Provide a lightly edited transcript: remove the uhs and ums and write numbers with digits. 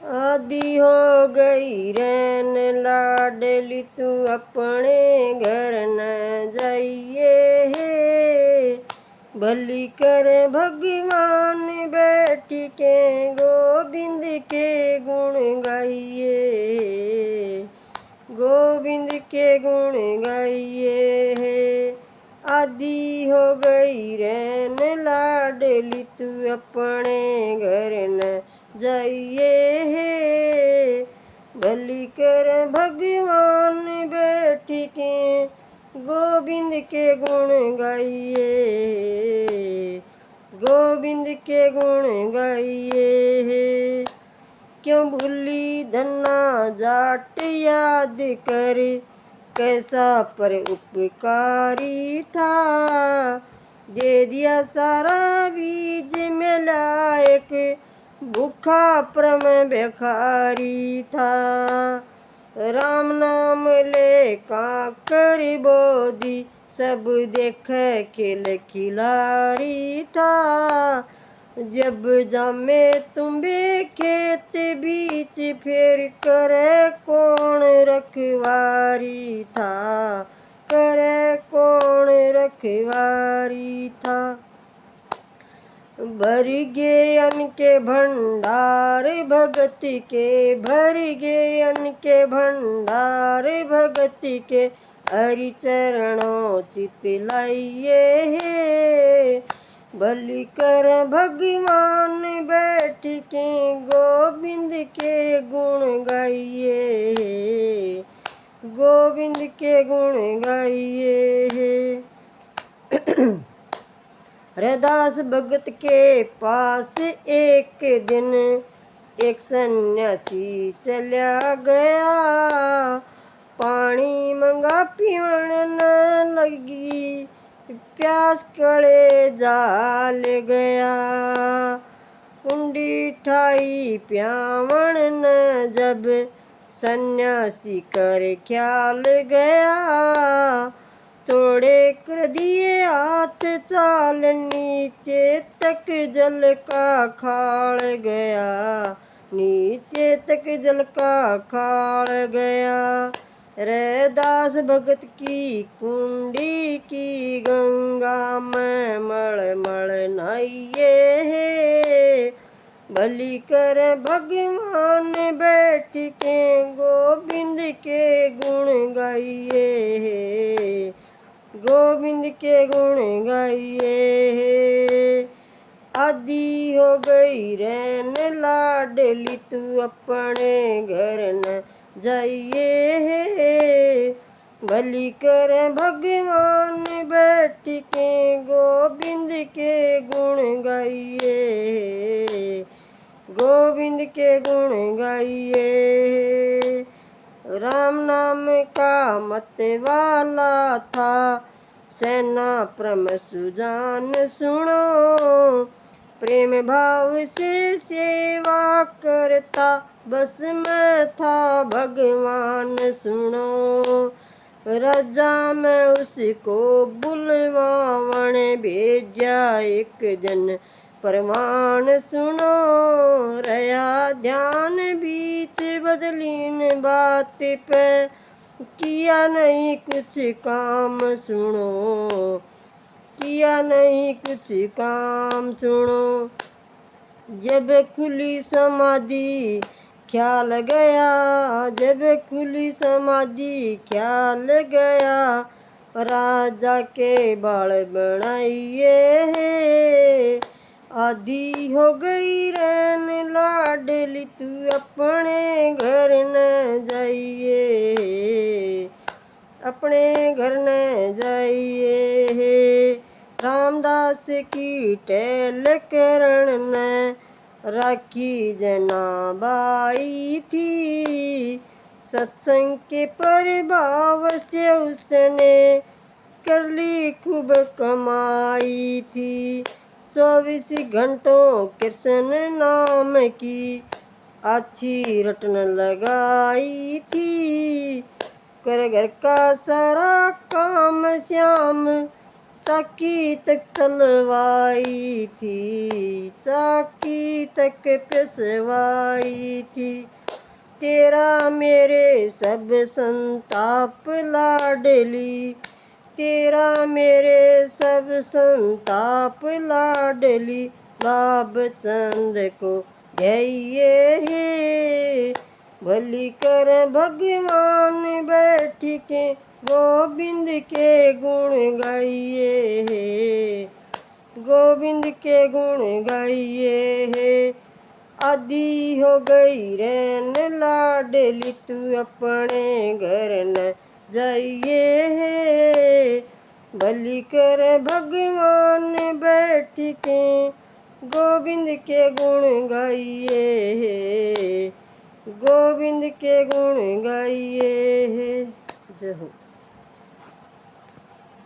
आदि हो गई रैन लाडली तू अपने घर न जाइए है। भली कर भगवान बैठ के गोविंद के गुण गाइए, गोविंद के गुण गाइए है। आदि हो गई रैन लाडली तू अपने घर न जाइए है। भली कर भगवान बैठ के गोविंद के गुण गाइए, गोविंद के गुण गाइए है। क्यों भूली धन्ना जाट याद कर, कैसा पर उपकारी था। दे दिया सारा बीज में लायक, भूखा परम भिखारी था। राम नाम ले काकर बोधी, सब देख खिल खिलारी था। जब जामे तुम्बे खेत बीच, फिर करे कौन रखवारी था, करे कौन रखवारी था। भर गे अन्न के भंडार भगत के, भर गे अन्न के भंडार भगत के, हरि चरणों चित लाइए है। भली कर भगवान बैठ के गोविंद के गुण गाइए, गोविंद के गुण गाइए है। रैदास भगत के पास एक दिन एक सन्यासी चला गया। पानी मंगा पीवन न लगी, प्यास कड़े जाल गया। कुंडी ठाई प्यावन न जब, सन्यासी कर ख्याल गया। तोड़े कर दिए हाथ चाल, नीचे तक जल का खाल गया, नीचे तक जल का खाल गया। रैदास भगत की कुंडी की गंगा में मल मल नहाइए है। भली कर भगवान बैठ के गोविंद के गुण गाइए है, गोविंद के गुण गाइए है। आदि हो गई रैन लाडली तू अपने घर न जाइए है। भली कर भगवान बैठ के गोविंद के गुण गाइए, गोविंद के गुण गाइए है। राम नाम का मत वाला था, सेना परम सुजान सुनो। प्रेम भाव से सेवा करता, बस में था भगवान सुनो। राजा में उसको बुलवावन भेजा एक जन प्रमाण सुनो। रया ध्यान बीच बदलीन बात पे, किया नहीं कुछ काम सुनो, किया नहीं कुछ काम सुनो। जब खुली समाधि ख्याल गया, जब खुली समाधि ख्याल गया। राजा के बाल बनाइए है। आदि हो गई रैन लाडली तू अपने घर न जाइए, अपने घर न जाइए है। रामदास की टहल करण न राखी जनाबाई थी। सत्संग के प्रभाव से उसने कर ली खूब कमाई थी। 24 घंटों कृष्ण नाम की अच्छी रटन लगाई थी। कर घर का सारा काम श्याम चाकी तक चलवाई थी, चाकी तक पिसवाई थी। तेरा मेरे सब संताप लाडली, तेरा मेरे सब संताप लाडली। लाभ चंद को गइये है, भली कर भगवान बैठ के गोविंद के गुण गाइए है, गोविंद के गुण गाइए है। आदि हो गई रैन लाडली, तू अपने घर न जाइए है, भली कर भगवान बैठ के गोविंद के गुण गाइए है, गोविंद के गुण गाइए है। जय हो।